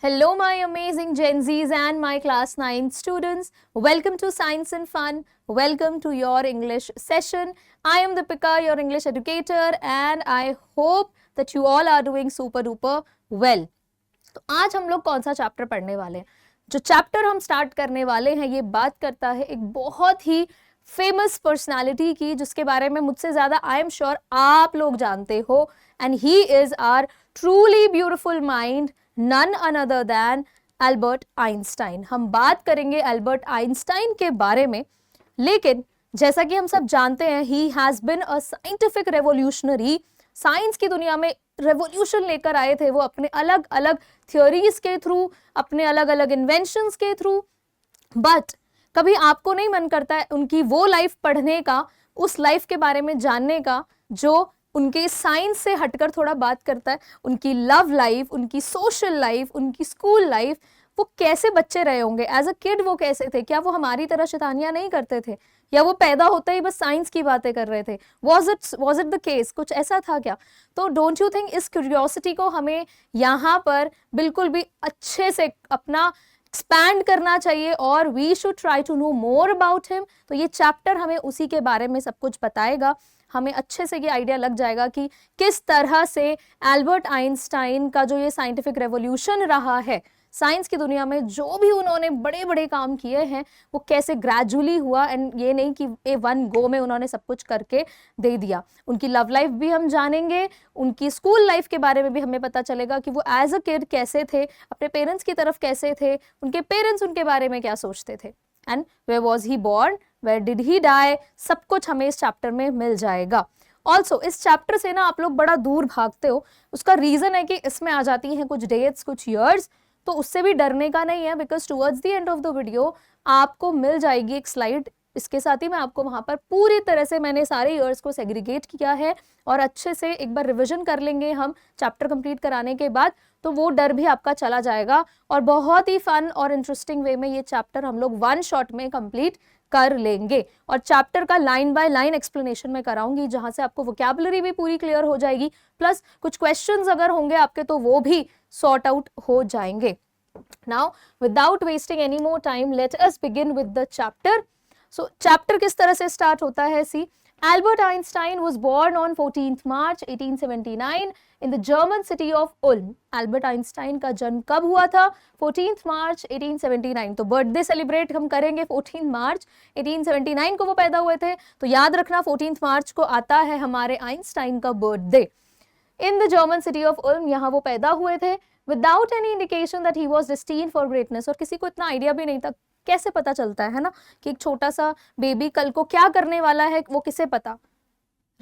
Hello, my amazing Gen Zs and my class 9 students. Welcome to Science and Fun. Welcome to your English session. I am Deepika, your English educator, and I hope that you all are doing super duper well. तो आज हम लोग कौन सा chapter पढ़ने वाले हैं? जो चैप्टर हम स्टार्ट करने वाले हैं ये बात करता है एक बहुत ही फेमस पर्सनालिटी की, जिसके बारे में मुझसे ज़्यादा आई एम श्योर आप लोग जानते हो, and he is our truly beautiful mind, none another than Albert Einstein. हम बात करेंगे एल्बर्ट आइंस्टाइन के बारे में, लेकिन जैसा कि हम सब जानते हैं he has been a scientific revolutionary. Science की दुनिया में रेवोल्यूशन लेकर आए थे वो अपने अलग अलग थ्योरीज के थ्रू, अपने अलग अलग इन्वेंशंस के थ्रू. बट कभी आपको नहीं मन करता है उनकी वो लाइफ पढ़ने का, उस लाइफ के बारे में जानने का जो उनके साइंस से हटकर थोड़ा बात करता है? उनकी लव लाइफ, उनकी सोशल लाइफ, उनकी स्कूल लाइफ, वो कैसे बच्चे रहे होंगे, एज अ किड वो कैसे थे, क्या वो हमारी तरह शैतानियां नहीं करते थे, या वो पैदा होते ही बस साइंस की बातें कर रहे थे? Was it the case? कुछ ऐसा था क्या? तो डोंट यू थिंक इस क्यूरियोसिटी को हमें यहाँ पर बिल्कुल भी अच्छे से अपना एक्सपैंड करना चाहिए, और we should try to know more about him. तो ये चैप्टर हमें उसी के बारे में सब कुछ बताएगा. हमें अच्छे से ये आइडिया लग जाएगा कि किस तरह से एल्बर्ट आइंस्टाइन का जो ये साइंटिफिक रेवोल्यूशन रहा है, साइंस की दुनिया में जो भी उन्होंने बड़े बड़े काम किए हैं वो कैसे ग्रेजुअली हुआ, एंड ये नहीं कि वन गो में उन्होंने सब कुछ करके दे दिया. उनकी लव लाइफ भी हम जानेंगे, उनकी स्कूल लाइफ के बारे में भी हमें पता चलेगा कि वो एज अ किड कैसे थे, अपने पेरेंट्स की तरफ कैसे थे, उनके पेरेंट्स उनके बारे में क्या सोचते थे, and where was he born, where did he die, सब कुछ हमें इस चैप्टर में मिल जाएगा. ऑल्सो इस चैप्टर से ना आप लोग बड़ा दूर भागते हो, उसका रीजन है कि इसमें आ जाती हैं कुछ डेट्स, कुछ ईयर्स. तो उससे भी डरने का नहीं है, because towards the end of the video आपको मिल जाएगी एक स्लाइड. इसके साथ ही मैं आपको वहां पर पूरी तरह से मैंने सारे ईयर्स को सेग्रीगेट किया है, और अच्छे से एक बार रिवीजन कर लेंगे हम चैप्टर कंप्लीट कराने के बाद, तो वो डर भी आपका चला जाएगा, और बहुत ही फन और इंटरेस्टिंग वे में ये चैप्टर हम लोग वन शॉट में कंप्लीट कर लेंगे. और चैप्टर का लाइन बाय लाइन एक्सप्लेनेशन मैं कराऊंगी, जहां से आपको वोकैबुलरी भी पूरी क्लियर हो जाएगी, प्लस कुछ क्वेश्चंस अगर होंगे आपके तो वो भी सॉर्ट आउट हो जाएंगे. Now without wasting any more time, let us begin with the chapter. So chapter किस तरह से स्टार्ट होता है? सी, Albert Einstein was born on 14th March 1879 in the German city of Ulm. Albert Einstein का जन्म कब हुआ था? 14th March 1879. तो बर्थडे सेलिब्रेट हम करेंगे 14 मार्च 1879 को वो पैदा हुए थे, तो याद रखना 14 मार्च को आता है हमारे आइंस्टाइन का birthday. In the German city of Uloom, यहाँ वो पैदा हुए थे. Without any indication that he was destined for greatness, और किसी को इतना आइडिया भी नहीं था. कैसे पता चलता है ना कि एक छोटा सा बेबी कल को क्या करने वाला है, वो किसे पता,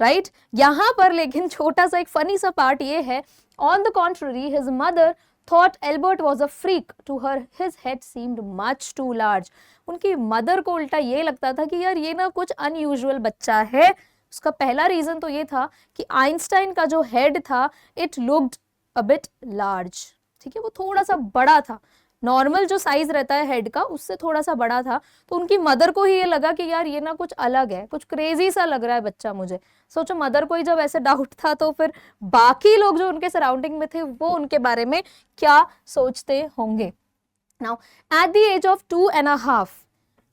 राइट? यहाँ पर लेकिन छोटा सा एक फनी सा पार्ट ये है, on the contrary his mother thought Albert was a freak, to her his head seemed much too large. उनकी मदर को उल्टा ये लगता था कि यार ये ना कुछ अनयूजुअल बच्चा है. उसका पहला रीजन तो ये था कि आइंस्टाइन का जो हेड था, it looked a bit large. ठीक है, वो थोड़ा सा बड़ा था, नॉर्मल जो साइज रहता है हेड का उससे थोड़ा सा बड़ा था. तो उनकी मदर को ही ये लगा कि यार ये ना कुछ अलग है, कुछ क्रेजी सा लग रहा है बच्चा मुझे. सोचो, मदर को ही जब ऐसे डाउट था तो फिर बाकी लोग जो उनके सराउंडिंग में थे वो उनके बारे में क्या सोचते होंगे. Now at the age of 2.5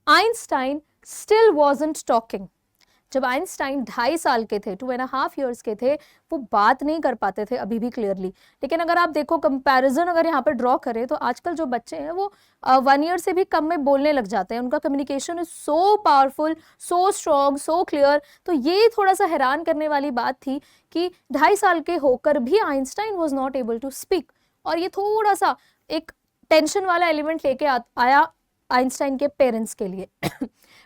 Einstein still wasn't talking. जब आइंस्टाइन 2.5 साल के थे, 2.5 ईयर्स के थे, वो बात नहीं कर पाते थे अभी भी क्लियरली. लेकिन अगर आप देखो कंपैरिजन अगर यहाँ पर ड्रॉ करें तो आजकल जो बच्चे हैं वो 1 ईयर से भी कम में बोलने लग जाते हैं. उनका communication is so powerful, so strong, so clear. तो ये थोड़ा सा हैरान करने वाली बात थी कि 2.5 साल के होकर भी Einstein was not able to speak. और ये थोड़ा सा एक टेंशन वाला एलिमेंट लेके आया आइंस्टाइन के पेरेंट्स के लिए.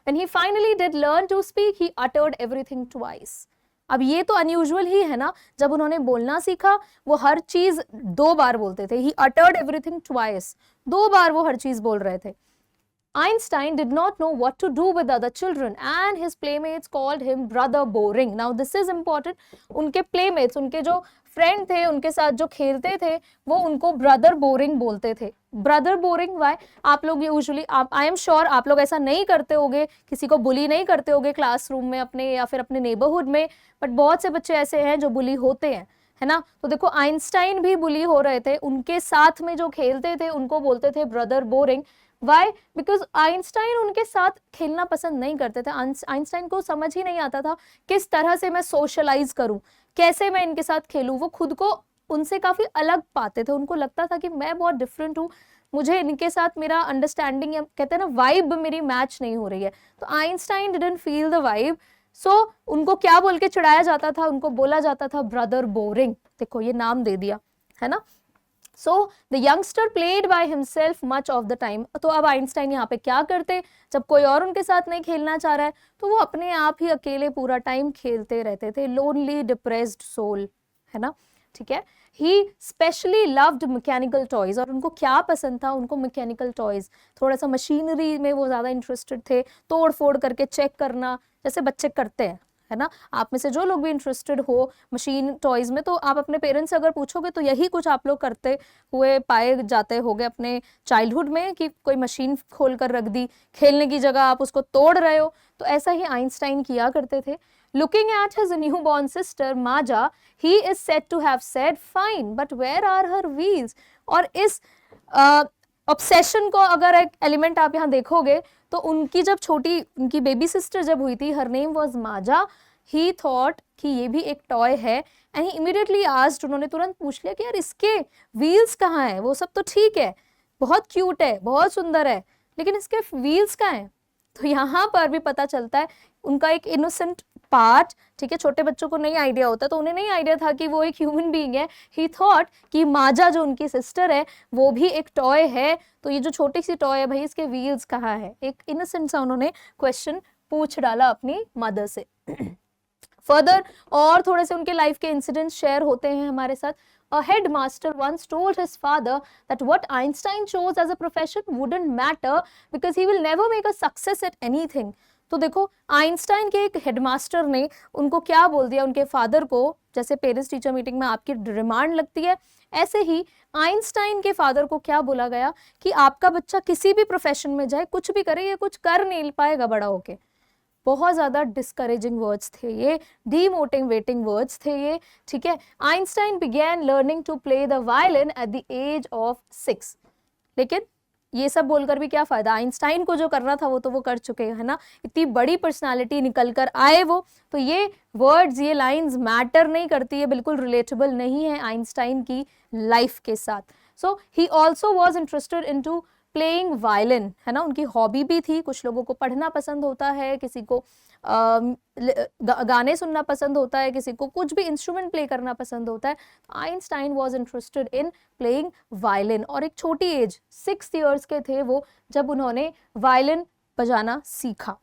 When he finally did learn to speak, he uttered everything twice. अब ये तो अनयूजुअल ही है ना, जब उन्होंने बोलना सीखा वो हर चीज 2 बार बोलते थे. He uttered everything twice. 2 बार वो हर चीज बोल रहे थे. Einstein did not know what to do with other children and his playmates called him brother boring. Now this is important. उनके playmates, उनके जो फ्रेंड थे, उनके साथ जो खेलते थे, वो उनको ब्रदर बोरिंग बोलते थे. Brother boring why? आप लोग यूजुअली, आई एम श्योर आप लोग ऐसा नहीं करते होगे, किसी को बुली नहीं करते होगे क्लासरूम में अपने या फिर अपने नेबरहुड में, बट बहुत से बच्चे ऐसे हैं जो बुली होते हैं, है ना। तो देखो आइंस्टाइन भी बुली हो रहे थे, उनके साथ में जो खेलते थे उनको बोलते थे brother boring. Why? Because Einstein उनके साथ खेलना पसंद नहीं करते थे। आइंस्टाइन को समझ ही नहीं आता था किस तरह से मैं सोशलाइज करूं, कैसे मैं इनके साथ खेलूं। वो खुद को उनसे काफी अलग पाते थे, उनको लगता था कि मैं बहुत डिफरेंट हूँ, मुझे इनके साथ मेरा अंडरस्टैंडिंग या कहते हैं ना वाइब मेरी मैच नहीं हो रही है। तो Einstein didn't feel the vibe, so उनको क्या बोल के चिढ़ाया जाता था, उनको बोला जाता था ब्रदर बोरिंग। देखो ये नाम दे दिया, है ना। So the youngster played by himself much of the time. तो अब आइंस्टाइन यहाँ पे क्या करते, जब कोई और उनके साथ नहीं खेलना चाह रहा है तो वो अपने आप ही अकेले पूरा टाइम खेलते रहते थे। लोनली डिप्रेस्ड सोल, है ना, ठीक है। ही स्पेशली लव्ड मैकेनिकल टॉयज, और उनको क्या पसंद था, उनको मैकेनिकल टॉयज, थोड़ा सा मशीनरी में वो ज्यादा इंटरेस्टेड थे, तोड़ फोड़ करके चेक करना जैसे बच्चे करते हैं, है ना। आप में से जो लोग भी इंटरेस्टेड हो मशीन टॉयज में, तो आप अपने पेरेंट्स से अगर पूछोगे तो यही कुछ आप लोग करते हुए पाए जाते होगे अपने चाइल्डहुड में, कि कोई मशीन खोल कर रख दी, खेलने की जगह आप उसको तोड़ रहे हो। तो ऐसा ही आइंस्टाइन किया करते थे। Looking at his newborn sister Maja, he is said to have said, "Fine, but where are her wheels?" और इस ऑब्सेशन को अगर एक एलिमेंट आप यहाँ देखोगे तो उनकी जब छोटी उनकी बेबी सिस्टर जब हुई थी, her name was Maaza, he thought कि ये भी एक टॉय है, एंड ही इमीडिएटली आस्क्ड, उन्होंने तुरंत पूछ लिया कि यार इसके व्हील्स कहाँ हैं, वो सब तो ठीक है, बहुत क्यूट है, बहुत सुंदर है, लेकिन इसके व्हील्स कहाँ हैं। तो यहाँ पर भी पता चलता है उनका एक इनोसेंट पार्ट, ठीक है। छोटे बच्चों को नहीं आइडिया होता, तो उन्हें नहीं आइडिया था कि वो एक ह्यूमन बीइंग है। ही थॉट कि माजा जो उनकी सिस्टर है वो भी एक टॉय है, तो ये जो छोटी सी टॉय है भाई इसके व्हील्स कहाँ है। एक इनोसेंट सा उन्होंने क्वेश्चन पूछ डाला अपनी मदर से। फर्दर और थोड़े से उनके लाइफ के इंसिडेंट्स शेयर होते हैं हमारे साथ। A headmaster once told his father that what Einstein chose as a profession wouldn't matter because he will never make a success at anything. तो देखो आइंस्टाइन के एक हेडमास्टर ने उनको क्या बोल दिया, उनके फादर को, जैसे पेरेंट्स टीचर मीटिंग में आपकी डिमांड लगती है, ऐसे ही आइंस्टाइन के फादर को क्या बोला गया कि आपका बच्चा किसी भी प्रोफेशन में जाए, कुछ भी करे, ये कुछ कर नहीं पाएगा बड़ा होके। बहुत ज्यादा डिस्करेजिंग वर्ड्स थे ये, डीमोटिवेटिंग वर्ड्स थे ये, ठीक है। Einstein began learning to play the violin at the age of 6। लेकिन ये सब बोलकर भी क्या फायदा, आइंस्टाइन को जो करना था वो तो वो कर चुके हैं, है ना। इतनी बड़ी पर्सनालिटी निकल कर आए वो, तो ये वर्ड्स, ये लाइंस मैटर नहीं करती है, बिल्कुल रिलेटेबल नहीं है आइंस्टाइन की लाइफ के साथ। So he also was interested in to playing violin, है ना, उनकी हॉबी भी थी। कुछ लोगों को पढ़ना पसंद होता है, किसी को गाने सुनना पसंद होता है, किसी को कुछ भी इंस्ट्रूमेंट प्ले करना पसंद होता है। Einstein was interested in playing violin, और एक छोटी एज 6 इयर्स के थे वो जब उन्होंने वायलिन बजाना सीखा।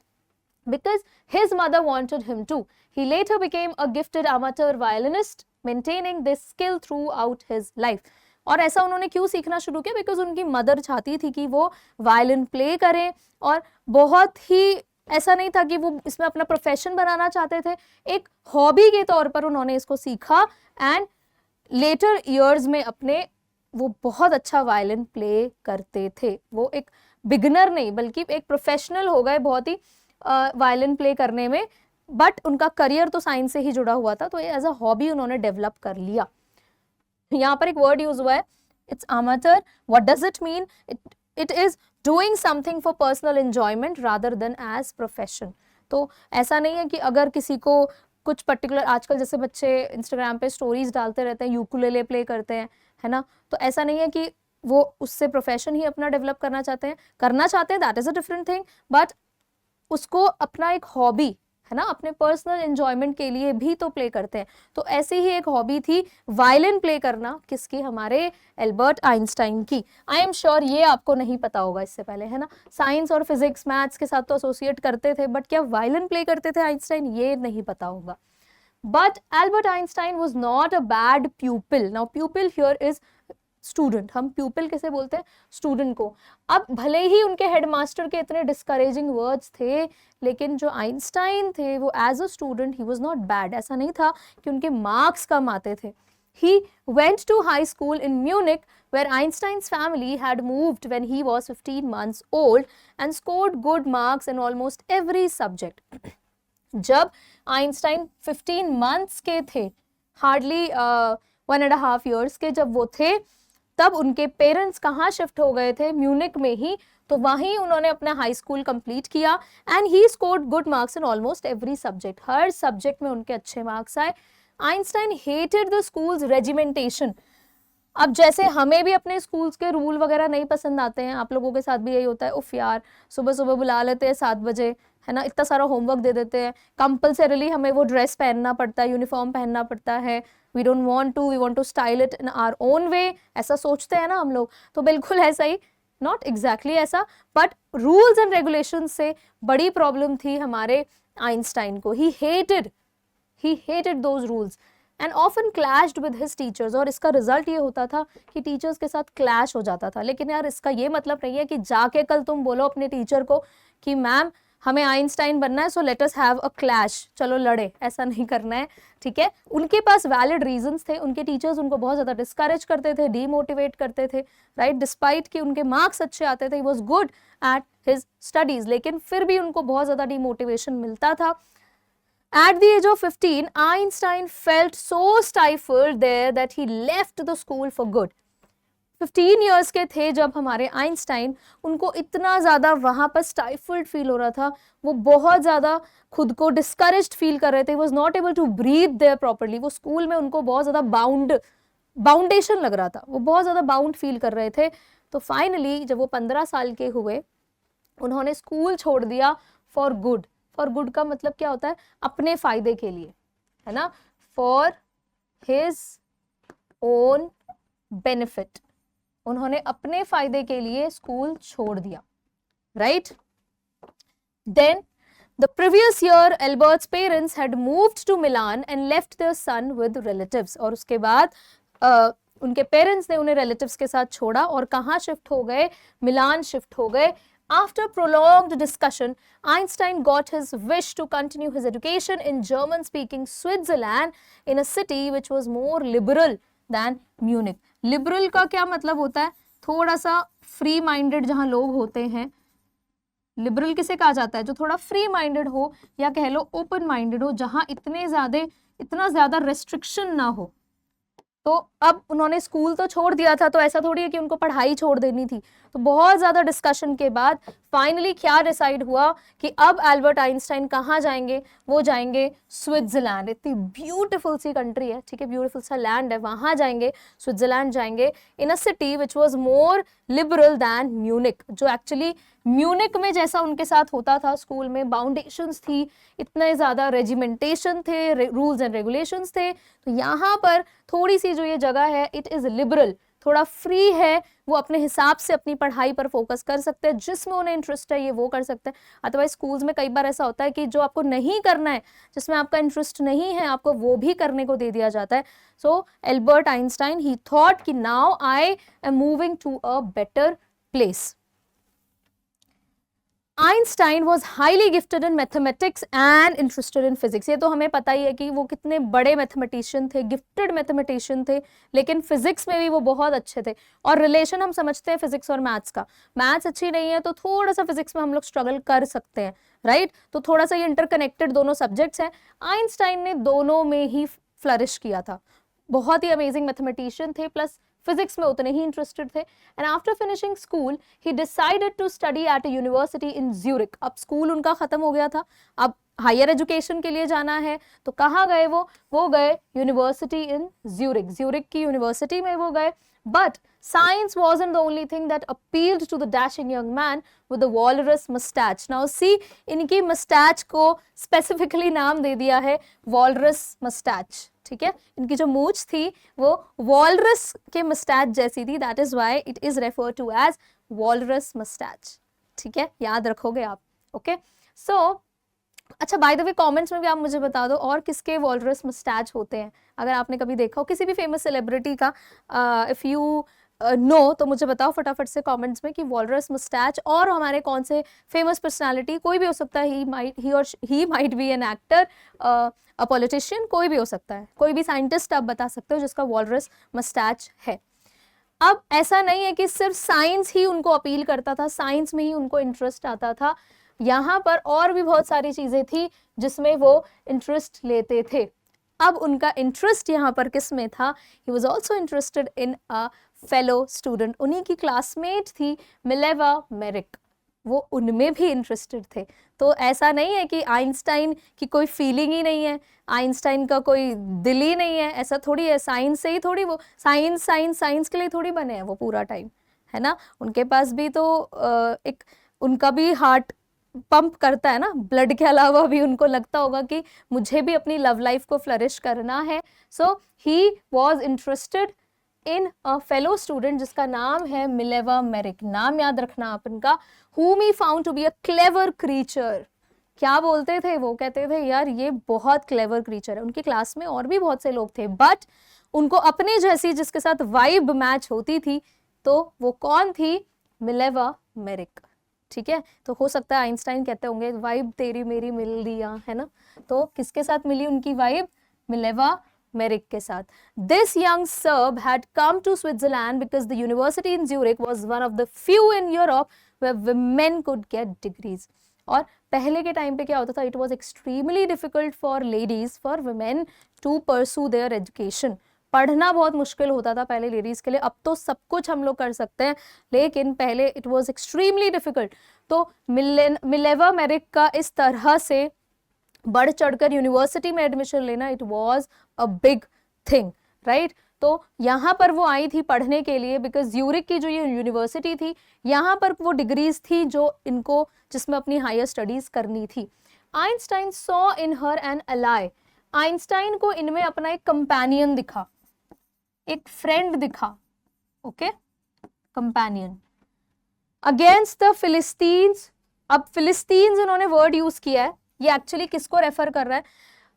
Because his mother wanted him to. He later became a gifted amateur violinist, maintaining this skill throughout his life. और ऐसा उन्होंने क्यों सीखना शुरू किया, बिकॉज उनकी मदर चाहती थी कि वो वायलिन प्ले करें, और बहुत ही ऐसा नहीं था कि वो इसमें अपना प्रोफेशन बनाना चाहते थे, एक हॉबी के तौर पर उन्होंने इसको सीखा, एंड लेटर ईयर्स में अपने वो बहुत अच्छा वायलिन प्ले करते थे। वो एक बिगनर नहीं बल्कि एक प्रोफेशनल हो गए बहुत ही वायलिन प्ले करने में, बट उनका करियर तो साइंस से ही जुड़ा हुआ था, तो ये एज अ हॉबी उन्होंने डेवलप कर लिया। यहाँ पर एक वर्ड यूज हुआ है, it's amateur. What does it mean? It is doing something for personal enjoyment rather than as profession. तो ऐसा नहीं है कि अगर किसी को कुछ पर्टिकुलर, आजकल जैसे बच्चे इंस्टाग्राम पे स्टोरीज डालते रहते हैं, यूकुलेले प्ले करते हैं, है ना, तो ऐसा नहीं है कि वो उससे प्रोफेशन ही अपना डेवलप करना चाहते हैं, that is a different thing, but उसको अपना एक हॉबी, है ना, अपने पर्सनल एंजॉयमेंट के लिए भी तो प्ले करते हैं। तो ऐसी ही एक हॉबी थी वायलिन प्ले करना, किसकी, हमारे एल्बर्ट आइंस्टाइन की। आई एम श्योर ये आपको नहीं पता होगा इससे पहले, है ना। साइंस और फिजिक्स मैथ्स के साथ तो एसोसिएट करते थे, बट क्या वायलिन प्ले करते थे आइंस्टाइन, ये नहीं पता होगा। But Albert Einstein was not a bad प्यूपिल। Now प्यूपिल here is student, हम प्यूपिल कैसे बोलते हैं, स्टूडेंट को। अब भले ही उनके हेडमास्टर के इतने डिस्करेजिंग वर्ड्स थे, लेकिन जो आइंस्टाइन थे वो as a student he was not bad. ऐसा नहीं था कि उनके मार्क्स कम आते थे। He went to high school in Munich, where Einstein's family had moved when he was 15 months old, and scored good marks in almost every subject. जब Einstein 15 months के थे, हार्डली 1.5 years के जब वो थे, तब उनके पेरेंट्स कहाँ शिफ्ट हो गए थे, म्यूनिक में ही, तो वहीं उन्होंने अपना हाई स्कूल कंप्लीट किया and he scored good marks in almost every subject, her subject में उनके अच्छे मार्क्स आए। Einstein hated the schools regimentation. अब जैसे हमें भी अपने स्कूल्स के रूल वगैरह नहीं पसंद आते हैं, आप लोगों के साथ भी यही होता है, उफ यार सुबह सुबह बुला लेते हैं 7 बजे, है ना, इतना सारा होमवर्क दे देते हैं, कंपल्सरीली हमें वो ड्रेस पहनना पड़ता है, यूनिफॉर्म पहनना पड़ता है, we don't want to, we want to style it in our own way, ऐसा सोचते हैं ना हम लोग। तो बिल्कुल ऐसा ही, नॉट एग्जैक्टली ऐसा, बट रूल्स एंड रेगुलेशन से बड़ी प्रॉब्लम थी हमारे आइंस्टाइन को। He hated those rules and often clashed with his teachers, और इसका रिजल्ट ये होता था कि टीचर्स के साथ क्लैश हो जाता था। लेकिन यार इसका ये मतलब नहीं है कि जाके कल तुम बोलो अपने टीचर को कि मैम हमें आइंस्टाइन बनना है, so let us have a clash, चलो लड़े, ऐसा नहीं करना है, ठीक है। उनके पास वैलिड रीजंस थे, उनके टीचर्स उनको बहुत ज़्यादा डिस्करेज करते थे, डीमोटिवेट करते थे, राइट, डिस्पाइट कि उनके मार्क्स अच्छे आते थे, he was good at his studies, लेकिन फिर भी उनको बहुत ज़्यादा डीमोटिवेशन मिलता था। At the age of 15, Einstein felt so stifled there that he left the school for good. 15 years के थे जब हमारे आइंस्टाइन, उनको इतना ज़्यादा वहाँ पर स्टाइफल्ड फील हो रहा था, वो बहुत ज़्यादा खुद को डिस्करेज्ड फील कर रहे थे, was not able to breathe there properly. वो स्कूल में उनको बहुत ज़्यादा बाउंडेशन लग रहा था, वो बहुत ज़्यादा बाउंड फील कर रहे थे। तो फाइनली जब वो 15 साल के हुए, उन्होंने स्कूल छोड़ दिया फॉर गुड। फॉर गुड का मतलब क्या होता है, अपने फायदे के लिए, है ना, फॉर हिज ओन बेनिफिट, उन्होंने अपने फायदे के लिए स्कूल छोड़ दिया, right. Then the previous year Albert's parents had moved to Milan and left their son with relatives, और उसके बाद उनके पेरेंट्स ने उन्हें रिलेटिव्स के साथ छोड़ा और कहाँ शिफ्ट हो गए, मिलान शिफ्ट हो गए। After prolonged discussion, Einstein got his wish to continue his education in German-speaking Switzerland in a city which was more liberal than Munich. Liberal का क्या मतलब होता है, थोड़ा सा फ्री माइंडेड जहाँ लोग होते हैं। लिबरल किसे कहा जाता है, जो थोड़ा फ्री माइंडेड हो या कह लो ओपन माइंडेड हो, जहाँ इतना ज्यादा रेस्ट्रिक्शन ना हो। तो अब उन्होंने स्कूल तो छोड़ दिया था, तो ऐसा थोड़ी है कि उनको पढ़ाई छोड़ देनी थी। तो बहुत ज़्यादा डिस्कशन के बाद फाइनली क्या डिसाइड हुआ कि अब एल्बर्ट आइंस्टाइन कहाँ जाएंगे, वो जाएंगे स्विट्जरलैंड। इतनी ब्यूटीफुल सी कंट्री है, ठीक है, ब्यूटीफुल सा लैंड है, वहाँ जाएंगे, स्विट्जरलैंड जाएंगे, in a city which was more liberal than Munich. जो एक्चुअली म्यूनिक में जैसा उनके साथ होता था स्कूल में, बाउंडेशंस थी, इतने ज़्यादा रेजिमेंटेशन थे, रूल्स एंड रेगुलेशंस थे, तो यहाँ पर थोड़ी सी जो ये जगह है, इट इज़ लिबरल, थोड़ा फ्री है, वो अपने हिसाब से अपनी पढ़ाई पर फोकस कर सकते हैं, जिसमें उन्हें इंटरेस्ट है ये वो कर सकते हैं। अथवा स्कूल्स में कई बार ऐसा होता है कि जो आपको नहीं करना है, जिसमें आपका इंटरेस्ट नहीं है, आपको वो भी करने को दे दिया जाता है। So Albert Einstein, he thought कि now I am moving to a better place. Einstein was highly gifted in mathematics and interested in physics. ये तो हमें पता ही है कि वो कितने बड़े मैथमेटिशियन थे, गिफ्टेड मैथमेटिशियन थे, लेकिन फिजिक्स में भी वो बहुत अच्छे थे। और रिलेशन हम समझते हैं फिजिक्स और मैथ्स का, मैथ्स अच्छी नहीं है तो थोड़ा सा फिजिक्स में हम लोग स्ट्रगल कर सकते हैं, राइट। तो थोड़ा सा ये इंटरकनेक्टेड दोनों सब्जेक्ट्स हैं। आइंस्टाइन ने दोनों में ही फ्लरिश किया था, बहुत ही अमेजिंग मैथमेटिशियन थे, प्लस फिजिक्स में उतने ही इंटरेस्टेड थे। And after finishing school he decided to study at a university in Zurich. अब स्कूल उनका खत्म हो गया था, अब हायर एजुकेशन के लिए जाना है, तो कहाँ गए वो गए यूनिवर्सिटी इन ज्यूरिक, ज्यूरिक की यूनिवर्सिटी में वो गए। But science wasn't the only thing that appealed to the dashing young man with the walrus mustache. Now see, इनकी mustache को specifically नाम दे दिया है walrus mustache, ठीक है। इनकी जो मूछ थी वो walrus के mustache जैसी थी, that is why it is referred to as walrus mustache, ठीक है, याद रखोगे आप, ओके। सो अच्छा, बाय द वे कमेंट्स में भी आप मुझे बता दो और किसके वॉलरस मस्टैच होते हैं, अगर आपने कभी देखा हो किसी भी फेमस सेलिब्रिटी का, इफ़ यू नो तो मुझे बताओ फटाफट से कमेंट्स में कि वॉलरस मस्टैच, और हमारे कौन से फेमस पर्सनालिटी, कोई भी हो सकता है, he might be an actor, a politician, कोई भी हो सकता है, कोई भी साइंटिस्ट आप बता सकते हो जिसका वॉलरस मस्टैच है। अब ऐसा नहीं है कि सिर्फ साइंस ही उनको अपील करता था, साइंस में ही उनको इंटरेस्ट आता था, यहाँ पर और भी बहुत सारी चीज़ें थी जिसमें वो इंटरेस्ट लेते थे। अब उनका इंटरेस्ट यहाँ पर किस में था, he was also interested in a fellow student, उन्हीं की क्लासमेट थी मिलेवा मेरिक, वो उनमें भी इंटरेस्टेड थे। तो ऐसा नहीं है कि आइंस्टाइन की कोई फीलिंग ही नहीं है, आइंस्टाइन का कोई दिल ही नहीं है, ऐसा थोड़ी है। साइंस से ही थोड़ी, वो साइंस साइंस साइंस के लिए थोड़ी बने हैं वो पूरा टाइम, है ना। उनके पास भी तो एक उनका भी हार्ट पंप करता है ना, ब्लड के अलावा भी उनको लगता होगा कि मुझे भी अपनी लव लाइफ को फ्लरिश करना है। So he was interested in a fellow student जिसका नाम है मिलेवा मेरिक, नाम याद रखना आप इनका, whom he found to be a clever creature। क्या बोलते थे वो, कहते थे यार ये बहुत क्लेवर क्रीचर है। उनकी क्लास में और भी बहुत से लोग थे, बट उनको अपने जैसी जिसके साथ वाइब मैच होती थी, तो वो कौन थी, मिलेवा मेरिक। ठीक है, तो हो सकता है आइंस्टाइन कहते होंगे वाइब तेरी मेरी मिल लिया, है ना। तो किसके साथ मिली उनकी वाइब, मिलेवा मेरिक के साथ। This young Serb had come to Switzerland because the university in Zurich was one of the few in Europe where women could get degrees। और पहले के टाइम पे क्या होता था, it was extremely difficult for ladies, for women to pursue their education। पढ़ना बहुत मुश्किल होता था पहले लेडीज के लिए, अब तो सब कुछ हम लोग कर सकते हैं, लेकिन पहले इट वॉज एक्सट्रीमली डिफिकल्ट। तो मिलेवा मेरिक का इस तरह से बढ़ चढ़कर यूनिवर्सिटी में एडमिशन लेना, it was a big thing, right. तो यहाँ पर वो आई थी पढ़ने के लिए, बिकॉज यूरिक की जो ये यूनिवर्सिटी थी, यहाँ पर वो डिग्रीज थी जो इनको, जिसमें अपनी हायर स्टडीज करनी थी। Einstein saw in her an ally, Einstein को इनमें अपना एक कंपेनियन दिखा, एक फ्रेंड दिखा, okay, companion against the Philistines. अब फिलिस्तीन्स इन्होंने वर्ड यूज किया है, ये एक्चुअली किसको रेफर कर रहा है,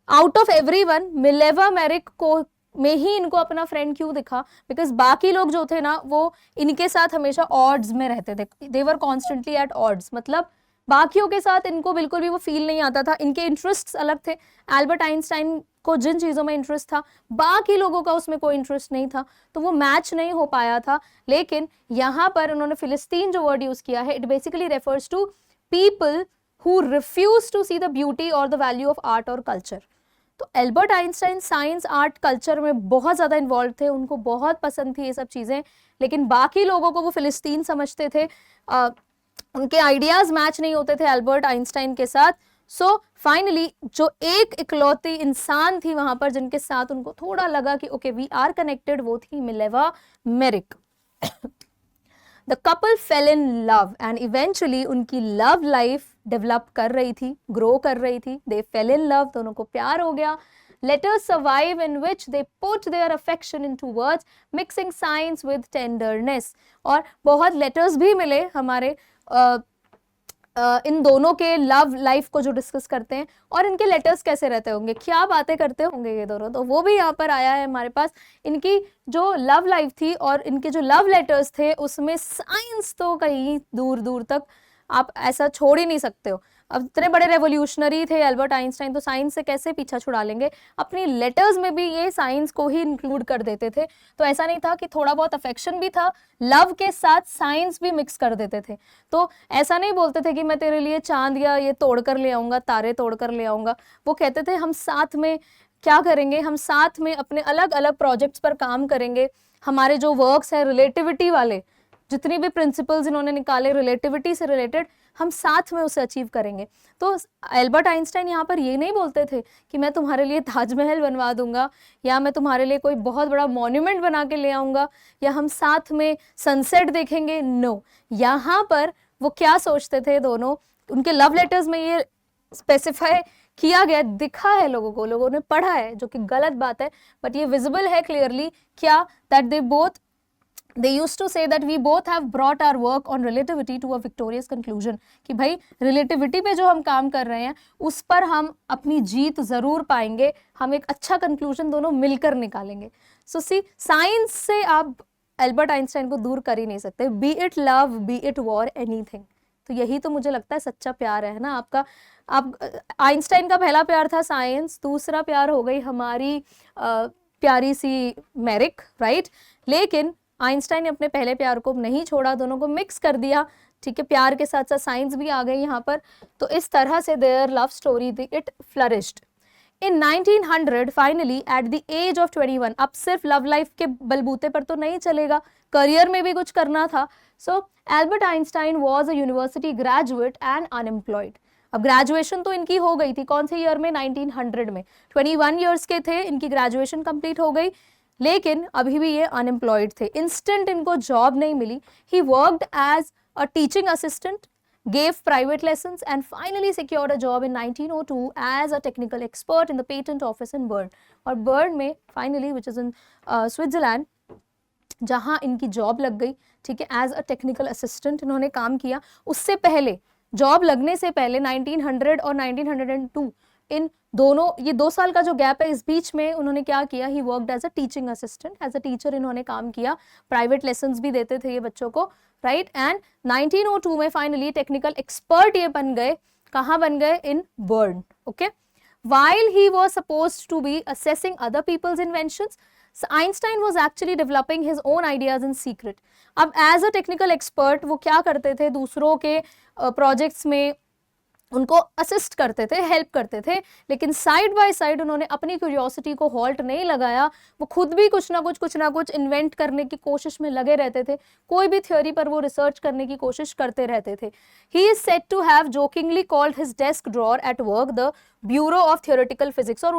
आउट ऑफ एवरीवन मिलेवा मेरिक को में ही इनको अपना फ्रेंड क्यों दिखा, बिकॉज बाकी लोग जो थे ना वो इनके साथ हमेशा ऑड्स में रहते थे, दे वर कॉन्स्टेंटली एट ऑड्स, मतलब बाकियों के साथ इनको बिल्कुल भी वो फील नहीं आता था, इनके इंटरेस्ट्स अलग थे। एल्बर्ट आइंस्टाइन को जिन चीज़ों में इंटरेस्ट था बाकी लोगों का उसमें कोई इंटरेस्ट नहीं था, तो वो मैच नहीं हो पाया था। लेकिन यहाँ पर उन्होंने फिलिस्तीन जो वर्ड यूज किया है, it basically refers to people who refused to see the beauty or the value of art or culture। तो Albert Einstein science art culture में बहुत ज़्यादा इन्वॉल्व थे, उनको बहुत पसंद थी ये सब चीज़ें, लेकिन बाकी लोगों को वो फिलिस्तीन समझते थे, उनके आइडियाज़ मैच नहीं होते थे एल्बर्ट आइंस्टाइन के साथ। सो फाइनली जो एक इकलौती इंसान थी वहाँ पर जिनके साथ उनको थोड़ा लगा कि ओके वी आर कनेक्टेड, वो थी Mileva मेरिक। The couple fell in love and eventually उनकी love life develop कर रही थी, grow कर रही थी, they fell in love, दोनों को प्यार हो गया। Letters survive in which they put their affection into words, mixing science with tenderness। और बहुत letters भी मिले हमारे इन दोनों के लव लाइफ को जो डिस्कस करते हैं, और इनके लेटर्स कैसे रहते होंगे, क्या बातें करते होंगे ये दोनों, तो वो भी यहाँ पर आया है हमारे पास। इनकी जो लव लाइफ थी और इनके जो लव लेटर्स थे उसमें साइंस तो कहीं दूर दूर तक आप ऐसा छोड़ ही नहीं सकते हो। अब इतने बड़े रेवोल्यूशनरी थे एल्बर्ट आइंस्टाइन, तो साइंस से कैसे पीछा छुड़ा लेंगे, अपनी लेटर्स में भी ये साइंस को ही इंक्लूड कर देते थे। तो ऐसा नहीं था कि थोड़ा बहुत अफेक्शन भी था, लव के साथ साइंस भी मिक्स कर देते थे। तो ऐसा नहीं बोलते थे कि मैं तेरे लिए चांद या ये तोड़ कर ले आऊँगा, तारे तोड़ कर ले आऊँगा, वो कहते थे हम साथ में क्या करेंगे, हम साथ में अपने अलग अलग प्रोजेक्ट्स पर काम करेंगे, हमारे जो वर्क्स हैं रिलेटिविटी वाले, जितनी भी प्रिंसिपल्स इन्होंने निकाले रिलेटिविटी से रिलेटेड, हम साथ में उसे अचीव करेंगे। तो एल्बर्ट आइंस्टाइन यहाँ पर ये नहीं बोलते थे कि मैं तुम्हारे लिए ताजमहल बनवा दूंगा या मैं तुम्हारे लिए कोई बहुत बड़ा मॉन्यूमेंट बना के ले आऊँगा या हम साथ में सनसेट देखेंगे, नो। यहाँ पर वो क्या सोचते थे दोनों, उनके लव लेटर्स में ये स्पेसिफाई किया गया, दिखा है लोगों को, लोगों ने पढ़ा है, जो कि गलत बात है, बट ये विजिबल है क्लियरली क्या, that they used to say that we both have brought our work on relativity to a victorious conclusion। कि भाई रिलेटिविटी पे जो हम काम कर रहे हैं उस पर हम अपनी जीत जरूर पाएंगे, हम एक अच्छा कंक्लूजन दोनों मिलकर निकालेंगे। सो सी, साइंस से आप एल्बर्ट आइंस्टाइन को दूर कर ही नहीं सकते, B it love, B it war, anything. तो यही तो मुझे लगता है सच्चा प्यार है ना आपका। आप आइंस्टाइन का पहला प्यार था साइंस, दूसरा प्यार हो गई हमारी प्यारी सी मेरिक, राइट। लेकिन आइंस्टाइन ने अपने पहले प्यार को नहीं छोड़ा, दोनों को मिक्स कर दिया, ठीक है, प्यार के साथ साथ साइंस भी आ गई यहाँ पर। तो इस तरह से their love story it flourished. In 1900 finally at the age of 21, अब सिर्फ लव लाइफ के बलबूते पर तो नहीं चलेगा, करियर में भी कुछ करना था. So Albert Einstein was a university graduate and unemployed. अब ग्रेजुएशन तो इनकी हो गई थी, कौन से ईयर में, 1900 में. 21 ईयर्स के थे, इनकी ग्रेजुएशन कंप्लीट हो गई, लेकिन अभी भी ये अनएम्प्लॉयड थे. इंस्टेंट इनको जॉब नहीं मिली. He worked as a teaching assistant, gave private lessons and finally secured a job in 1902 as a technical expert in the patent office in Bern. और बर्न में finally, which is in Switzerland, जहाँ इनकी job लग गई. ठीक है, as a technical assistant इन्होंने काम किया. उससे पहले, जॉब लगने से पहले 1900 और 1902, इन दोनों, ये 2 साल का जो गैप है, इस बीच में उन्होंने क्या किया, he worked as a teaching assistant, as a teacher इन्होंने काम किया, प्राइवेट लेसन्स भी देते थे ये बच्चों को, राइट. एंड 1902 में फाइनली टेक्निकल एक्सपर्ट ये बन गए. कहाँ बन गए, in Bern. Okay, while he was supposed to be assessing other people's inventions, Einstein was actually developing his own ideas in secret. अब एज अ टेक्निकल एक्सपर्ट वो क्या करते थे, दूसरों के प्रोजेक्ट्स में उनको असिस्ट करते थे, हेल्प करते थे, लेकिन साइड बाय साइड उन्होंने अपनी क्यूरियोसिटी को हॉल्ट नहीं लगाया. वो खुद भी कुछ ना कुछ इन्वेंट करने की कोशिश में लगे रहते थे. कोई भी थ्योरी पर वो रिसर्च करने की कोशिश करते रहते थे. He is said to have jokingly called his desk drawer at work the bureau of theoretical physics. और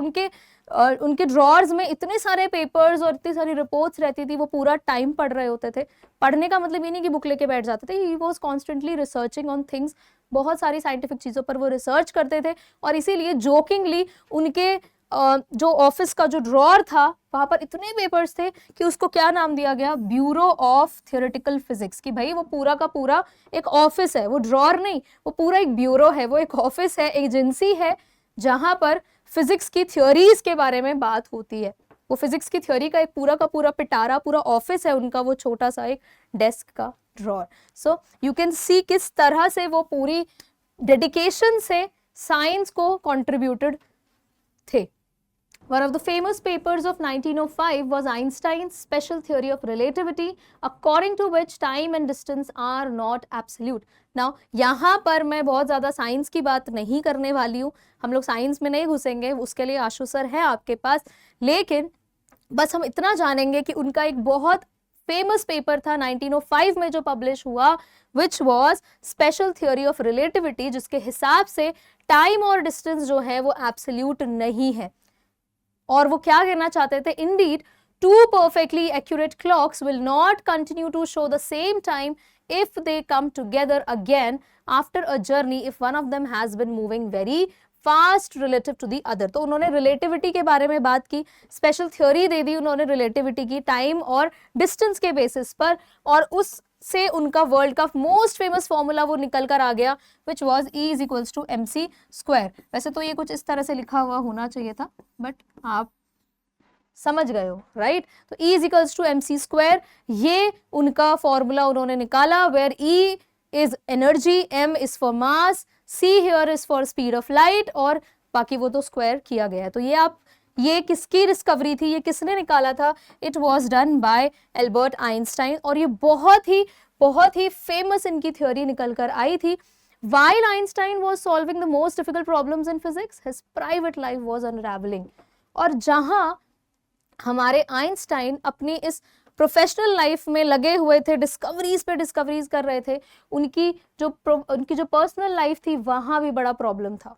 उनके ड्रॉर्स में इतने सारे पेपर्स और इतनी सारी रिपोर्ट्स रहती थी, वो पूरा टाइम पढ़ रहे होते थे. पढ़ने का मतलब ये नहीं कि बुक लेके बैठ जाते थे. He was constantly researching on things, बहुत सारी साइंटिफिक चीज़ों पर वो रिसर्च करते थे. और इसीलिए जोकिंगली उनके जो ऑफिस का जो ड्रॉअर था, वहाँ पर इतने पेपर्स थे कि उसको क्या नाम दिया गया, ब्यूरो ऑफ थियोरेटिकल फिजिक्स. कि भाई वो पूरा का पूरा एक ऑफिस है, वो ड्रॉअर नहीं, वो पूरा एक ब्यूरो है, वो एक ऑफिस है, एजेंसी है, जहाँ पर फिजिक्स की थ्योरीज के बारे में बात होती है. वो फिजिक्स की थ्योरी का एक पूरा का पूरा पिटारा, पूरा ऑफिस है उनका, वो छोटा सा एक डेस्क का drawer. So you can see किस तरह से वो पूरी डेडिकेशन से साइंस को कंट्रीब्यूटेड थे. One of the famous papers of 1905 was Einstein's special theory of relativity, according to which time and distance are not absolute. Now, यहाँ पर मैं बहुत ज़्यादा साइंस की बात नहीं करने वाली हूँ, हम लोग साइंस में नहीं घुसेंगे, उसके लिए आशु सर है आपके पास, लेकिन बस हम इतना जानेंगे कि उनका एक बहुत फेमस पेपर था 1905 में जो पब्लिश हुआ, which was special theory of relativity, जिसके हिसाब से टाइम और डिस्टेंस जो है वो एब्सोल्यूट नहीं है. और वो क्या कहना चाहते थे, Indeed two perfectly accurate clocks will not continue to show the same time if they come together again after a journey if one of them has been moving very fast relative to the other. तो उन्होंने relativity के बारे में बात की, special theory दे दी उन्होंने relativity की time और डिस्टेंस के बेसिस पर, और उस से उनका वर्ल्ड का मोस्ट फेमस फॉर्मूला वो निकल कर आ गया, which was E is equals to MC square. वैसे तो ये कुछ इस तरह से लिखा हुआ होना चाहिए था, बट आप समझ गए हो, राइट. तो E is equals to MC square, ये उनका फॉर्मूला उन्होंने निकाला, where E is energy, M is for mass, C here is for speed of light, और बाकी वो तो स्क्वायर किया गया है. तो ये किसकी डिस्कवरी थी, ये किसने निकाला था, it was done by Albert Einstein. और ये बहुत ही फेमस इनकी थ्योरी निकल कर आई थी. While Einstein was solving the most difficult problems in physics, his private life was unraveling. और जहां हमारे आइंस्टाइन अपनी इस प्रोफेशनल लाइफ में लगे हुए थे, डिस्कवरीज पे डिस्कवरीज कर रहे थे, उनकी जो पर्सनल लाइफ थी वहां भी बड़ा प्रॉब्लम था.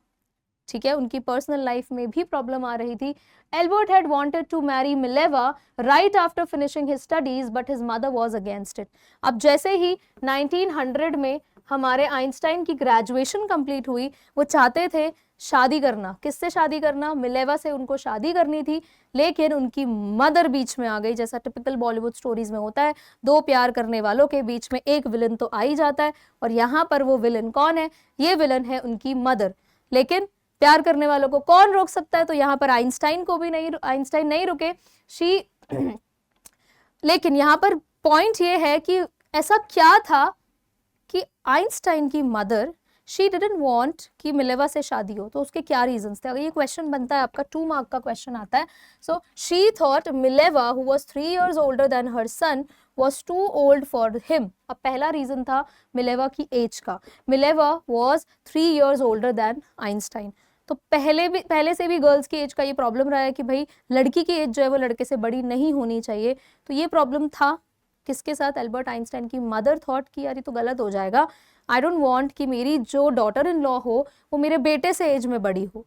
ठीक है, उनकी पर्सनल लाइफ में भी प्रॉब्लम आ रही थी. Albert had wanted to marry Mileva right after finishing his studies, but his mother was against it. अब जैसे ही 1900 में हमारे आइंस्टाइन की ग्रेजुएशन कंप्लीट हुई, वो चाहते थे शादी करना. किससे शादी करना, मिलेवा से उनको शादी करनी थी, लेकिन उनकी मदर बीच में आ गई. जैसा टिपिकल बॉलीवुड स्टोरीज में होता है, दो प्यार करने वालों के बीच में एक विलन तो आ ही जाता है, और यहाँ पर वो विलन कौन है, ये विलन है उनकी मदर. लेकिन प्यार करने वालों को कौन रोक सकता है, तो यहाँ पर आइंस्टाइन नहीं रुके. लेकिन यहाँ पर पॉइंट ये है कि ऐसा क्या था कि आइंस्टाइन की मदर शी डिडंट वांट कि मिलेवा से शादी हो. तो उसके क्या रीजंस थे, अगर ये क्वेश्चन बनता है आपका 2 मार्क का क्वेश्चन आता है. So she thought Mileva who was 3 years older than her son was too old for him. अब पहला रीजन था मिलेवा की एज का. Mileva was 3 years older than Einstein. तो पहले से भी गर्ल्स की एज का ये प्रॉब्लम रहा है कि भाई लड़की की एज जो है वो लड़के से बड़ी नहीं होनी चाहिए। तो ये प्रॉब्लम था किसके साथ? एल्बर्ट आइंस्टाइन की मदर थॉट कि यार ये तो गलत हो जाएगा, आई डोंट वांट कि मेरी जो डॉटर इन लॉ हो वो मेरे बेटे से एज में बड़ी हो।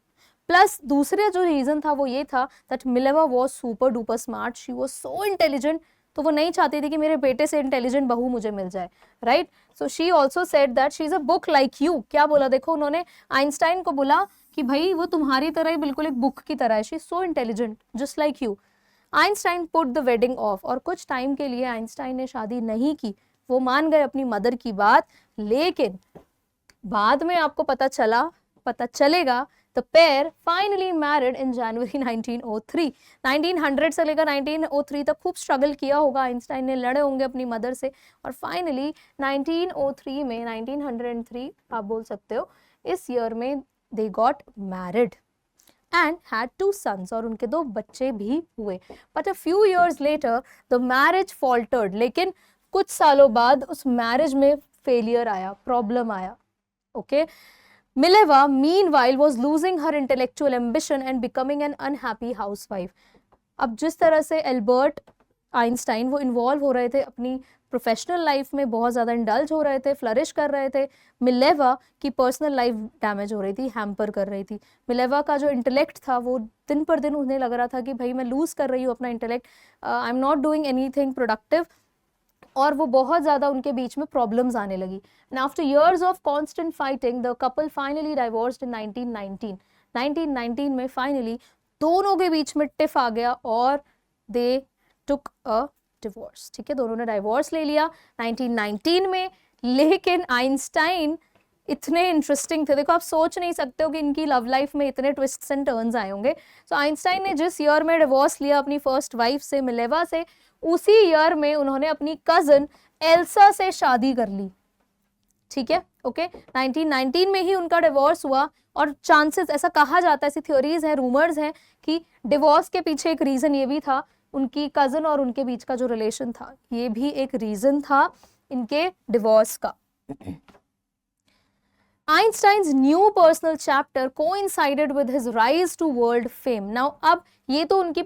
प्लस दूसरा जो रीजन था वो ये था that Mileva was super duper smart, she was so intelligent, तो वो नहीं चाहती थी कि मेरे बेटे से इंटेलिजेंट बहू मुझे मिल जाए, right. So she also said that she is a book like you. क्या बोला? देखो उन्होंने आइंस्टाइन को बोला कि भाई वो तुम्हारी तरह ही बिल्कुल एक बुक की तरह है, she is so intelligent just like you. Einstein put the wedding of, और कुछ टाइम के लिए आइंस्टाइन ने शादी नहीं की, वो मान गए अपनी मदर की बात। लेकिन बाद में आपको पता चलेगा the pair finally married in January 1903। 1900 से लेकर 1903 तक खूब स्ट्रगल किया होगा आइंस्टाइन ने, लड़े होंगे अपनी मदर से, और फाइनली 1903 में 1903 आप बोल सकते हो इस ईयर में they got married and had 2 sons, और उनके 2 बच्चे भी हुए। But a few years later the marriage faltered, लेकिन कुछ सालों बाद उस मैरिज में फेलियर आया, प्रॉब्लम आया, okay. Mileva meanwhile was losing her intellectual ambition and becoming an unhappy housewife। अब जिस तरह से एल्बर्ट आइंस्टाइन वो इन्वॉल्व हो रहे थे अपनी प्रोफेशनल लाइफ में, बहुत ज़्यादा इंडल्ज हो रहे थे, फ्लरिश कर रहे थे, मिलेवा की पर्सनल लाइफ डैमेज हो रही थी, हैम्पर कर रही थी। मिलेवा का जो इंटेलेक्ट था वो दिन पर दिन उन्हें लग रहा था कि भाई मैं लूज़ कर रही हूँ अपना intellect, I am not doing anything productive, और वो बहुत ज़्यादा उनके बीच में प्रॉब्लम्स आने लगी। And after years of constant fighting the couple finally divorced in 1919। 1919 में फाइनली दोनों के बीच में टिफ आ गया और दे टुक अ डिवोर्स, ठीक है, दोनों ने डाइवोर्स ले लिया 1919 में। लेकिन आइंस्टाइन इतने इंटरेस्टिंग थे, देखो आप सोच नहीं सकते हो कि इनकी लव लाइफ में इतने ट्विस्ट्स एंड टर्न्स आए होंगे। सो आइंस्टाइन ने जिस ईयर में डिवोर्स लिया अपनी फर्स्ट वाइफ से, मिलेवा से, उसी ईयर में उन्होंने अपनी कजन एल्सा से शादी कर ली, ठीक है, ओके। 1919 में ही उनका डिवोर्स हुआ, और चांसेस, ऐसा कहा जाता है, ऐसी थ्योरीज हैं, रूमर्स हैं कि डिवोर्स के पीछे एक रीजन ये भी था, उनकी कजन और उनके बीच का जो रिलेशन था, ये भी एक रीजन था इनके डिवोर्स का। Einstein's new personal chapter coincided with his rise to world fame। Now अब ये तो उनकी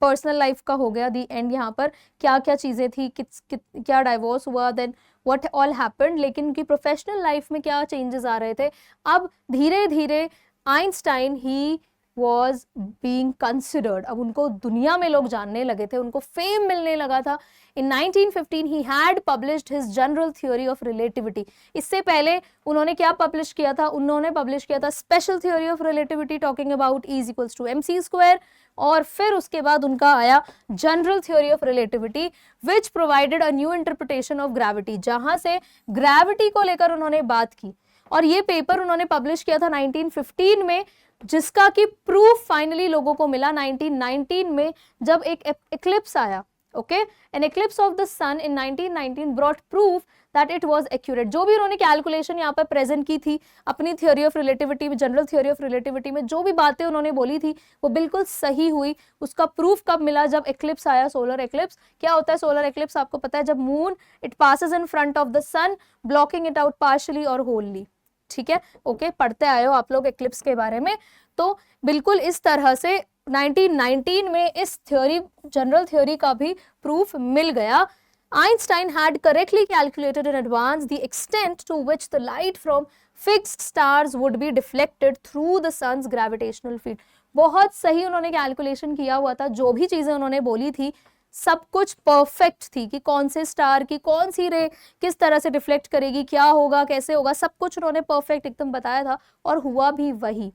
पर्सनल लाइफ का हो गया दी एंड, यहाँ पर क्या क्या चीज़ें थी, क्या डाइवोर्स हुआ, देन व्हाट ऑल हैपेंड, लेकिन उनकी प्रोफेशनल लाइफ में क्या चेंजेस आ रहे थे। अब धीरे धीरे Einstein he was being considered, अब उनको दुनिया में लोग जानने लगे थे, उनको फेम मिलने लगा था। इन 1915 he had published his general theory of relativity. इससे पहले उन्होंने क्या पब्लिश किया था? उन्होंने पब्लिश किया था special theory of relativity talking about E equals to mc², और फिर उसके बाद उनका आया general theory of relativity which provided a new interpretation of gravity, जहां से ग्रेविटी को लेकर उन्होंने बात की। और ये पेपर उन्होंने पब्लिश किया था 1915 में, जिसका कि प्रूफ फाइनली लोगों को मिला 1919 में, जब एक एक्लिप्स आया, okay, an eclipse of the sun in 1919 brought proof that it was accurate. जो भी उन्होंने कैलकुलेशन यहाँ पर प्रेजेंट की थी अपनी थ्योरी ऑफ रिलेटिविटी में, जनरल थ्योरी ऑफ रिलेटिविटी में, जो भी बातें उन्होंने बोली थी वो बिल्कुल सही हुई। उसका प्रूफ कब मिला? जब एक्लिप्स आया, सोलर एक्लिप्स। क्या होता है सोलर एक्लिप्स? आपको पता है, जब moon it passes in front of the sun blocking it out partially और होलली, ठीक है, ओके, पढ़ते आए हो आप लोग एक्लिप्स के बारे में। तो बिल्कुल इस तरह से 1919 में इस थ्योरी, जनरल थ्योरी का भी प्रूफ मिल गया। Einstein had correctly calculated in advance the extent to which the light from fixed stars would be deflected through the sun's gravitational field। बहुत सही उन्होंने कैलकुलेशन किया हुआ था, जो भी चीजें उन्होंने बोली थी सब कुछ परफेक्ट थी, कि कौन से स्टार की कौन सी रे किस तरह से डिफ्लेक्ट करेगी, क्या होगा, कैसे होगा, सब कुछ उन्होंने परफेक्ट एकदम बताया था, और हुआ भी वही,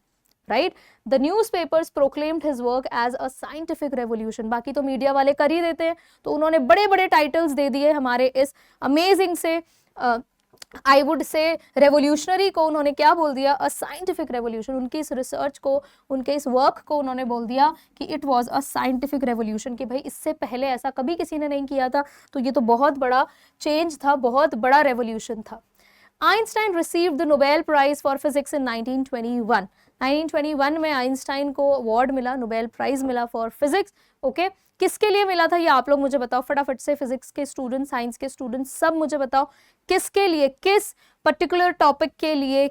right. The newspapers proclaimed his work as a scientific revolution. बाकी तो मीडिया वाले कर ही देते हैं, तो उन्होंने बड़े बड़े टाइटल्स दे दिए हमारे इस अमेजिंग से आई वुड से रेवोल्यूशनरी को। उन्होंने क्या बोल दिया? अ साइंटिफिक रेवोल्यूशन। उनकी इस रिसर्च को, उनके इस वर्क को उन्होंने बोल दिया कि it was a scientific revolution, कि भाई इससे पहले ऐसा कभी किसी ने नहीं किया था, तो ये तो बहुत बड़ा चेंज था, बहुत बड़ा रेवोल्यूशन था। Einstein received the Nobel prize for physics in 1921। 1921 में आइंस्टाइन को अवार्ड मिला, नोबेल प्राइज मिला फॉर फिजिक्स, ओके। किसके लिए मिला था ये आप लोग मुझे बताओ फटाफट से, फिजिक्स के स्टूडेंट, साइंस के स्टूडेंट, सब मुझे बताओ किसके लिए, किस पर्टिकुलर टॉपिक के लिए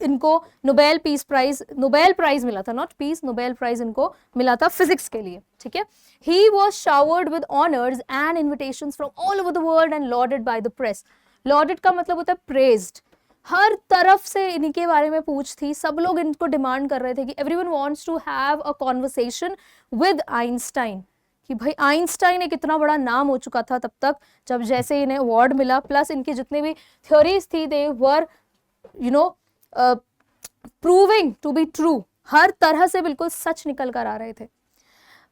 इनको नोबेल प्राइज मिला था, नॉट पीस, नोबेल प्राइज इनको मिला था फिजिक्स के लिए, ठीक है। He was showered with honours and invitations from all over the world and lorded by the press. Lorded का मतलब होता है प्रेज्ड, हर तरफ से इनके बारे में पूछ थी, सब लोग इनको डिमांड कर रहे थे कि everyone wants to have a conversation with Einstein, कि भाई आइंस्टाइन एक इतना बड़ा नाम हो चुका था तब तक जब जैसे इन्हें अवार्ड मिला, प्लस इनके जितने भी थ्योरीज थी they were you know proving to be true, हर तरह से बिल्कुल सच निकल कर आ रहे थे।